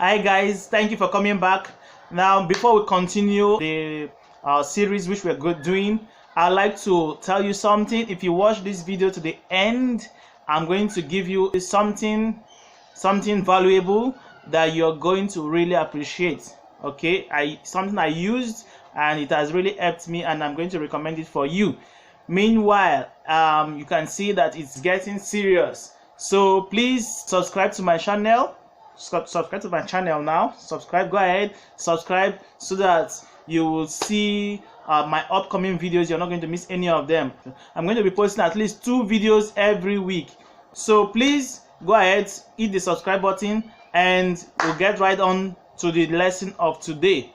Hi guys, thank you for coming back. Now, before we continue the series which we're doing, I'd like to tell you something. If you watch this video to the end, I'm going to give you something valuable that you're going to really appreciate. Okay, something I used and it has really helped me, and I'm going to recommend it for you. Meanwhile, you can see that it's getting serious, so please subscribe to my channel. Subscribe to my channel now. Subscribe, go ahead, subscribe, so that you will see my upcoming videos. You're not going to miss any of them. I'm going to be posting at least 2 videos every week, so please go ahead, hit the subscribe button, and we'll get right on to the lesson of today.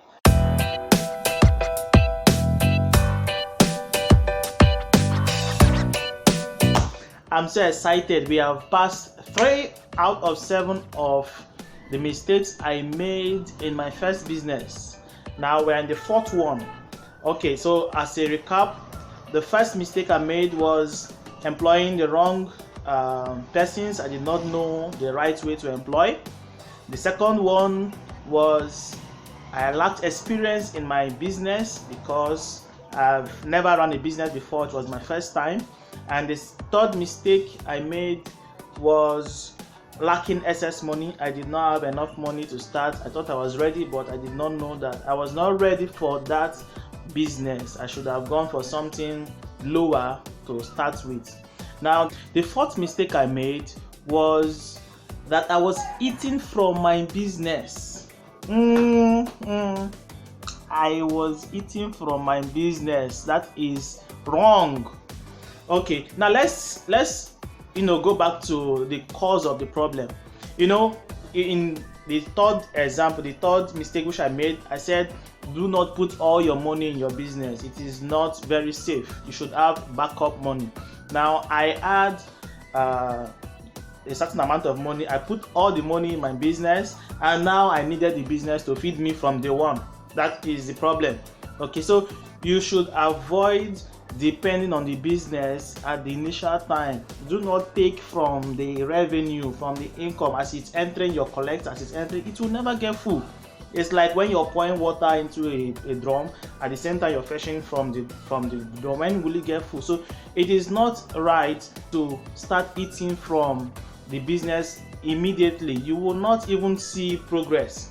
I'm so excited. We have passed 3 out of 7 of the mistakes I made in my first business. Now we're in the 4th one. Okay, so as a recap, the first mistake I made was employing the wrong persons. I did not know the right way to employ. The second one was I lacked experience in my business because I've never run a business before. It was my first time. And the third mistake I made was lacking excess money. I did not have enough money to start. I thought I was ready, but I did not know that I was not ready for that business. I should have gone for something lower to start with. Now, the fourth mistake I made was that I was eating from my business. I was eating from my business. That is wrong. Okay, now let's go back to the cause of the problem. In the third example, the third mistake which I made, I said do not put all your money in your business. It is not very safe. You should have backup money. Now I had a certain amount of money. I put all the money in my business, and now I needed the business to feed me from day one. That is the problem. Okay, so you should avoid depending on the business at the initial time. Do not take from the revenue, from the income as it's entering your collect, as it's entering. It will never get full. It's like when you're pouring water into a drum, at the same time you're fetching from the drum. When will it get full? So it is not right to start eating from the business immediately. You will not even see progress.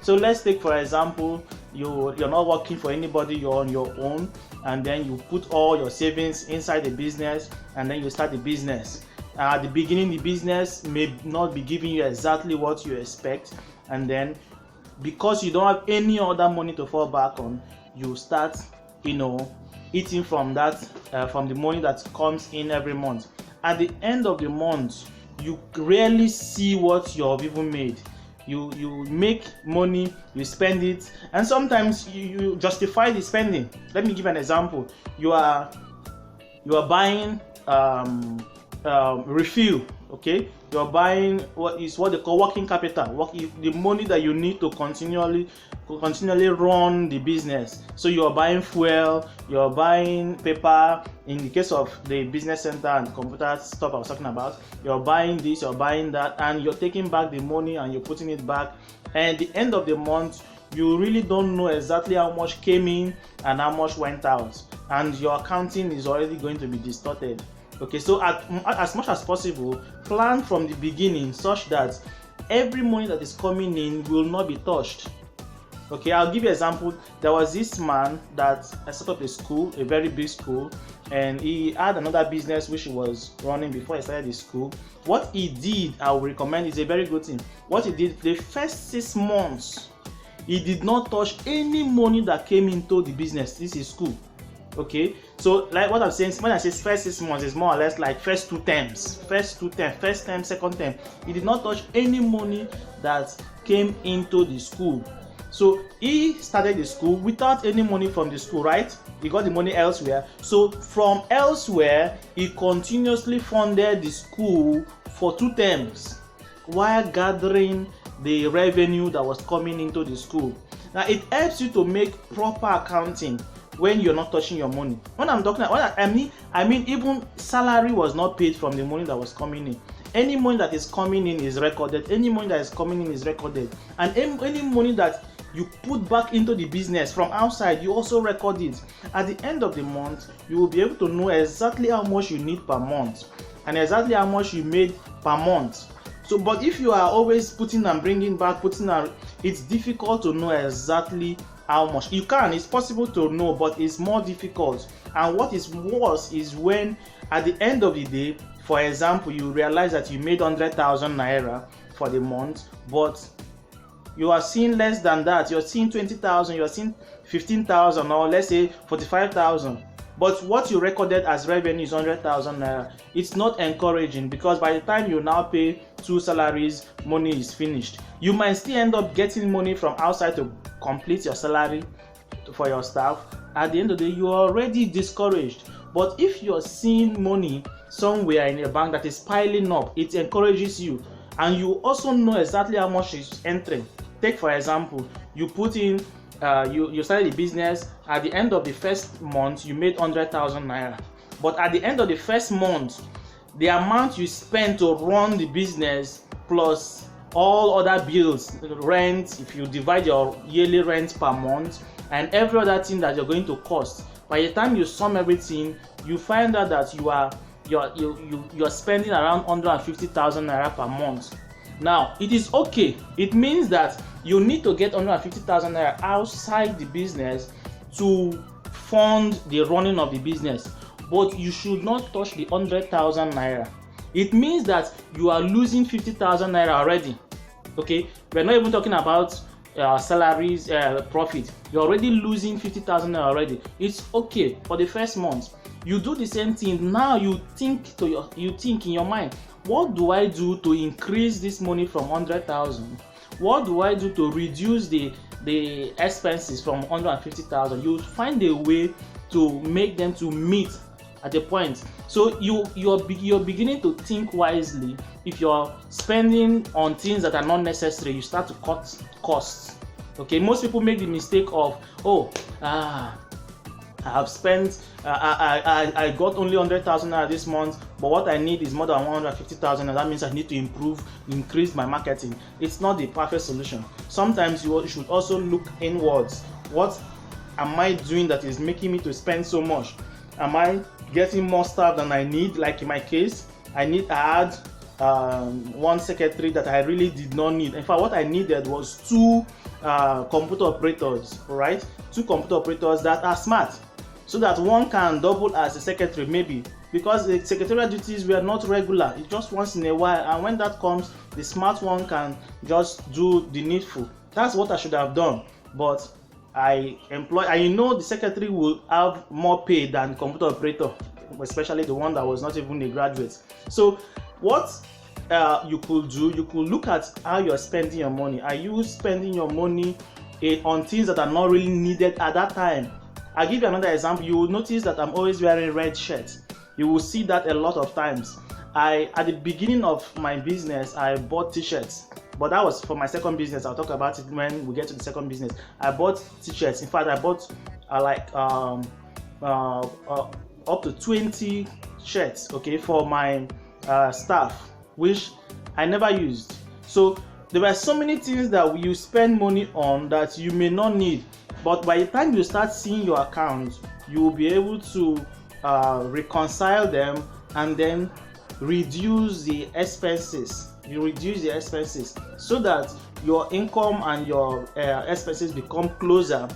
So let's take, for example, you're not working for anybody, you're on your own, and then you put all your savings inside the business, and then you start the business. At the beginning, the business may not be giving you exactly what you expect, and then because you don't have any other money to fall back on, you start eating from that from the money that comes in every month. At the end of the month, you rarely see what you've even made. You make money, you spend it, and sometimes you justify the spending. Let me give an example. You are buying refill. Okay, you are buying what they call working capital, the money that you need to continually run the business. So you are buying fuel, you are buying paper. In the case of the business center and computer stuff I was talking about, you're buying this, you're buying that, and you're taking back the money and you're putting it back. And at the end of the month, you really don't know exactly how much came in and how much went out, and your accounting is already going to be distorted. Okay, so as much as possible, plan from the beginning such that every money that is coming in will not be touched. Okay, I'll give you an example. There was this man that set up a school, a very big school, and he had another business which he was running before he started the school. What he did, I would recommend, is a very good thing. What he did, the first 6 months, he did not touch any money that came into the business. This is school. Okay, so like what I'm saying, when I say first 6 months, it's more or less like first 2 terms, first term, second term. He did not touch any money that came into the school. So he started the school without any money from the school, right? He got the money elsewhere. So from elsewhere, he continuously funded the school for 2 terms while gathering the revenue that was coming into the school. Now it helps you to make proper accounting when you're not touching your money. When I'm talking, I mean even salary was not paid from the money that was coming in. Any money that is coming in is recorded. Any money that is coming in is recorded. And any money that you put back into the business from outside, you also record it. At the end of the month, you will be able to know exactly how much you need per month and exactly how much you made per month. So, but if you are always putting and bringing back, it's difficult to know exactly how much. You can, it's possible to know, but it's more difficult. And what is worse is when at the end of the day, for example, you realize that you made 100,000 naira for the month, but you are seeing less than that. You're seeing 20,000, you're seeing 15,000, or let's say 45,000. But what you recorded as revenue is 100,000 naira. It's not encouraging, because by the time you now pay 2 salaries, money is finished. You might still end up getting money from outside to complete your salary for your staff. At the end of the day, you are already discouraged. But if you're seeing money somewhere in a bank that is piling up, it encourages you, and you also know exactly how much is entering. Take for example, you put in you started the business. At the end of the first month, you made 100,000 naira, but at the end of the first month, the amount you spent to run the business plus all other bills, rent, if you divide your yearly rent per month and every other thing that you're going to cost, by the time you sum everything, you find out that you're spending around 150,000 naira per month. Now, it is okay. It means that you need to get 150,000 naira outside the business to fund the running of the business, but you should not touch the 100,000 naira. It means that you are losing 50,000 naira already. Okay, we're not even talking about salaries, profit. You're already losing 50,000 naira already. It's okay for the first month. You do the same thing. Now you think in your mind, what do I do to increase this money from 100,000? What do I do to reduce the expenses from 150,000? You find a way to make them to meet at a point. So you're beginning to think wisely. If you're spending on things that are not necessary, you start to cut costs. Okay, most people make the mistake of, I have spent, I got only 100,000 naira this month, but what I need is more than 150,000, and that means I need to increase my marketing. It's not the perfect solution. Sometimes you should also look inwards. What am I doing that is making me to spend so much? Am I getting more staff than I need? Like in my case, I had one secretary that I really did not need. In fact, what I needed was 2 computer operators, right? 2 computer operators that are smart, so that one can double as a secretary, maybe, because the secretarial duties were not regular. It's just once in a while, and when that comes, the smart one can just do the needful. That's what I should have done, but I know the secretary will have more pay than the computer operator, especially the one that was not even a graduate. So what you could do, you could look at how you're spending your money. Are you spending your money on things that are not really needed at that time? I'll give you another example. You will notice that I'm always wearing red shirts. You will see that a lot of times. At the beginning of my business, I bought t-shirts, but that was for my second business. I'll talk about it when we get to the second business. I bought t-shirts. In fact, I bought up to 20 shirts, okay, for my staff, which I never used. So there were so many things that you spend money on that you may not need, but by the time you start seeing your account, you will be able to reconcile them and then reduce the expenses. You reduce the expenses so that your income and your expenses become closer,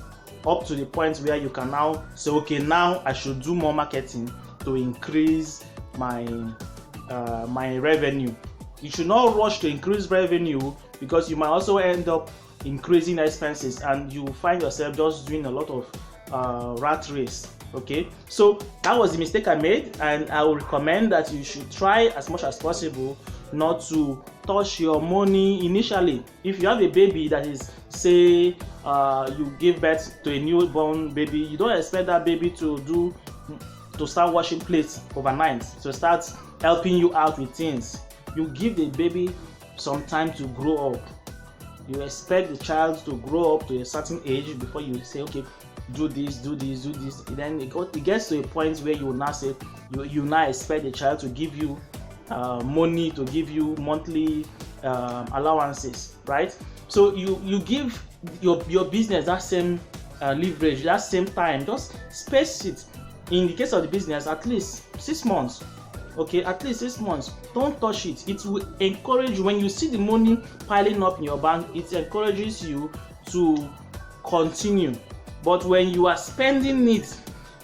up to the point where you can now say, okay, now I should do more marketing to increase my revenue. You should not rush to increase revenue, because you might also end up increasing expenses, and you find yourself just doing a lot of rat race. Okay, so that was the mistake I made, and I would recommend that you should try as much as possible not to touch your money initially. If you have a baby that is, say, you give birth to a newborn baby, you don't expect that baby to start washing plates overnight, to start helping you out with things. You give the baby some time to grow up. You expect the child to grow up to a certain age before you say, okay, do this. Then it gets to a point where you now say, you now expect the child to give you money to give you monthly allowances, right? So you give your business that same leverage, that same time. Just space it. In the case of the business, at least 6 months. Okay, at least 6 months. Don't touch it. It will encourage, when you see the money piling up in your bank, it encourages you to continue. But when you are spending it,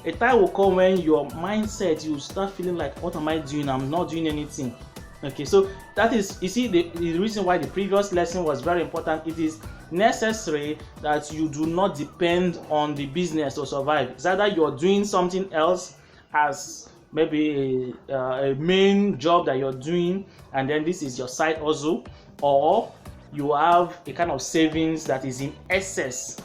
a time will come when your mindset, you start feeling like, what am I doing? I'm not doing anything. Okay, so that is, you see, the reason why the previous lesson was very important. It is necessary that you do not depend on the business to survive. It's either you're doing something else as maybe a main job that you're doing, and then this is your side hustle, or you have a kind of savings that is in excess.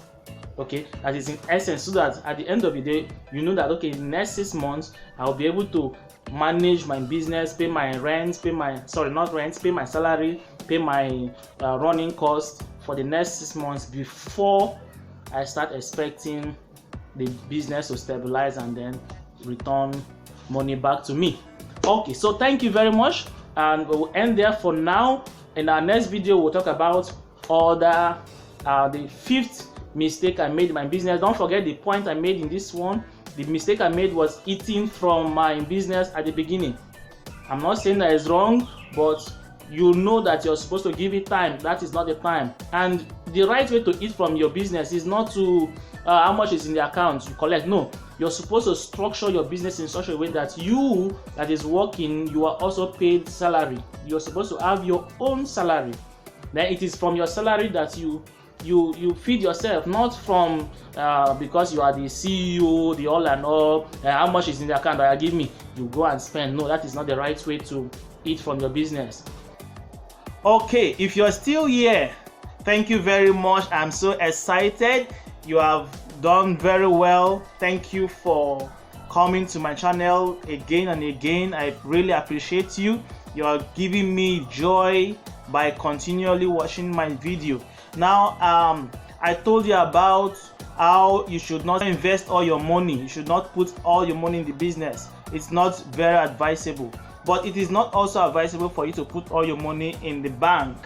Okay, that is in essence, so that at the end of the day, you know that, okay, in the next 6 months I'll be able to manage my business, pay my rent, pay my salary, pay my running cost for the next 6 months before I start expecting the business to stabilize and then return money back to me. Okay, so thank you very much, and we'll end there for now. In our next video, we'll talk about the fifth mistake I made in my business. Don't forget the point I made in this one. The mistake I made was eating from my business at the beginning. I'm not saying that it's wrong, but you know that you're supposed to give it time. That is not the time. And the right way to eat from your business is not to how much is in the account you collect. No, you're supposed to structure your business in such a way that you that is working, you are also paid salary. You're supposed to have your own salary. Then it is from your salary that you feed yourself, not from because you are the CEO, the all and all, how much is in the account that you give me, you go and spend. No, that is not the right way to eat from your business. Okay, if you're still here, thank you very much. I'm so excited. You have done very well. Thank you for coming to my channel again and again. I really appreciate you. You are giving me joy by continually watching my video. Now, I told you about how you should not invest all your money. You should not put all your money in the business. It's not very advisable. But it is not also advisable for you to put all your money in the bank,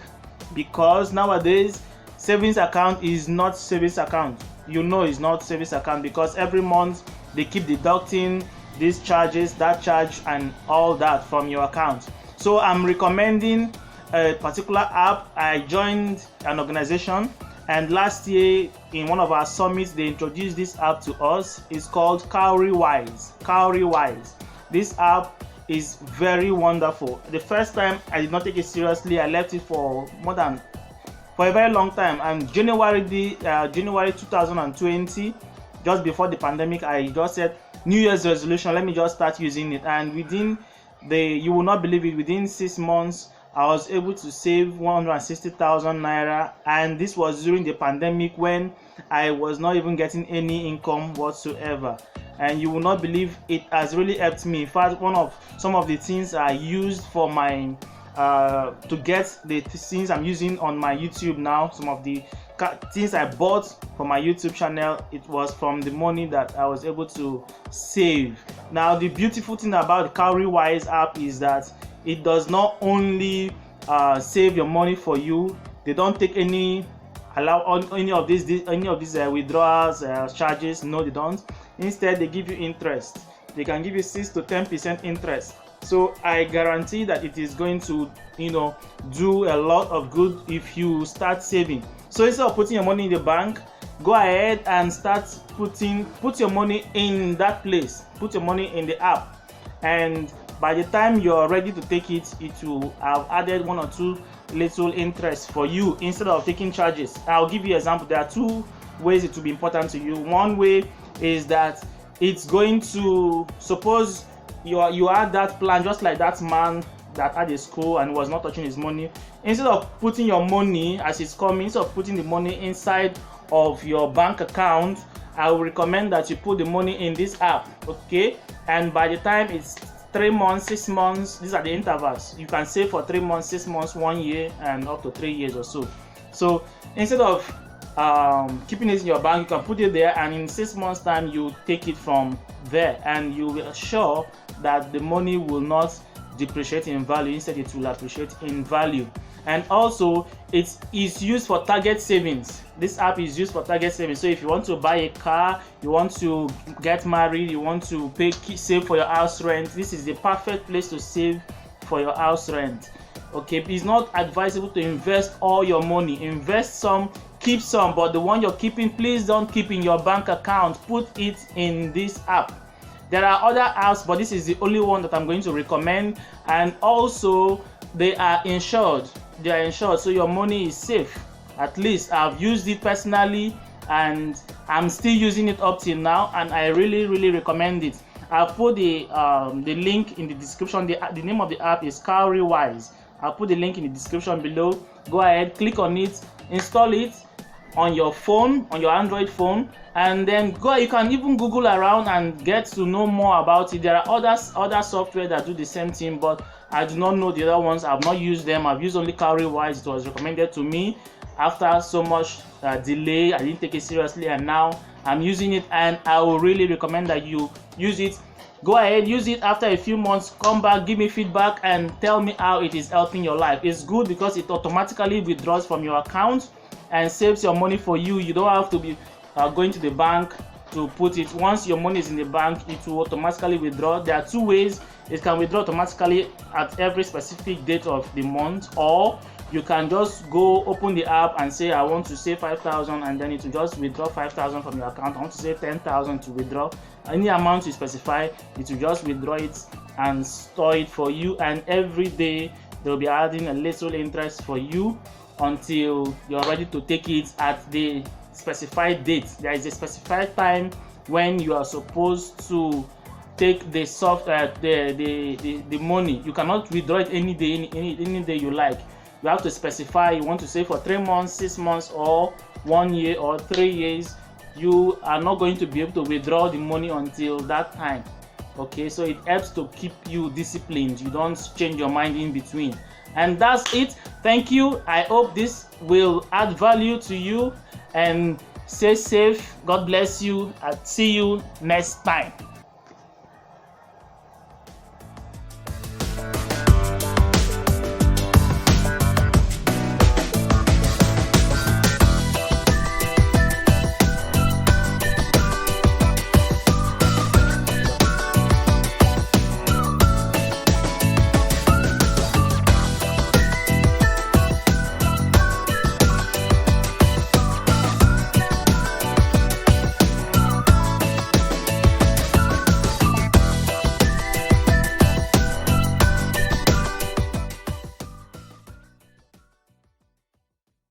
because nowadays savings account is not savings account. You know it's not savings account, because every month they keep deducting these charges, that charge, and all that from your account. So I'm recommending a particular app. I joined an organization, and last year in one of our summits they introduced this app to us. It's called Cowrywise. This app is very wonderful. The first time I did not take it seriously. I left it for a very long time, and January 2020, just before the pandemic, I just said New Year's resolution, let me just start using it. And you will not believe it, within 6 months I was able to save 160,000 naira, and this was during the pandemic when I was not even getting any income whatsoever. And you will not believe, it has really helped me. In fact, some of the things I used for my to get the things I'm using on my YouTube now, some of the things I bought for my YouTube channel, it was from the money that I was able to save. Now, the beautiful thing about the Cowrywise app is that it does not only save your money for you. They don't take any of these withdrawals charges. No, they don't. Instead, they give you interest. They can give you 6 to 10% interest. So I guarantee that it is going to, do a lot of good if you start saving. So instead of putting your money in the bank, go ahead and put your money in that place. Put your money in the app, and by the time you're ready to take it, it will have added 1 or 2 little interest for you instead of taking charges. I'll give you an example. There are 2 ways it will be important to you. One way is that it's going to, suppose you had that plan, just like that man that had a school and was not touching his money. Instead of putting your money as it's coming, instead of putting the money inside of your bank account, I will recommend that you put the money in this app. Okay, and by the time it's 3 months, 6 months, these are the intervals. You can save for 3 months, 6 months, 1 year, and up to 3 years or so. So instead of keeping it in your bank, you can put it there, and in 6 months time you take it from there, and you will ensure that the money will not depreciate in value, instead it will appreciate in value. And also it is used for target savings. This app is used for target savings. So if you want to buy a car, you want to get married, you want to save for your house rent, this is the perfect place to save for your house rent. Okay, it's not advisable to invest all your money. Invest some, keep some, but the one you're keeping, please don't keep in your bank account. Put it in this app. There are other apps, but this is the only one that I'm going to recommend. And also they are insured. They are insured, so your money is safe. At least I've used it personally and I'm still using it up till now, and I really recommend it. I'll put the link in the description. The name of the app is Cowrywise. I'll put the link in the description below. Go ahead, click on it, install it on your phone, on your Android phone, and then go. You can even Google around and get to know more about it. There are other software that do the same thing, but I do not know the other ones. I've not used them. I've used only Cowrywise. It was recommended to me after so much delay. I didn't take it seriously, and now I'm using it, and I will really recommend that you use it. Go ahead, use it. After a few months, come back, give me feedback, and tell me how it is helping your life. It's good because it automatically withdraws from your account and saves your money for you. You don't have to be going to the bank to put it. Once your money is in the bank, it will automatically withdraw. There are two ways. It can withdraw automatically at every specific date of the month, or you can just go open the app and say I want to save 5,000, and then it will just withdraw 5,000 from your account. I want to save 10,000 to withdraw. Any amount you specify, it will just withdraw it and store it for you, and every day they'll be adding a little interest for you until you're ready to take it at the specified date. There is a specified time when you are supposed to take the the money. You cannot withdraw it any day you like. You have to specify you want to save for 3 months, 6 months, or 1 year, or 3 years. You are not going to be able to withdraw the money until that time. Okay, so it helps to keep you disciplined. You don't change your mind in between. And that's it. Thank you. I hope this will add value to you, and stay safe. God bless you. I'll see you next time.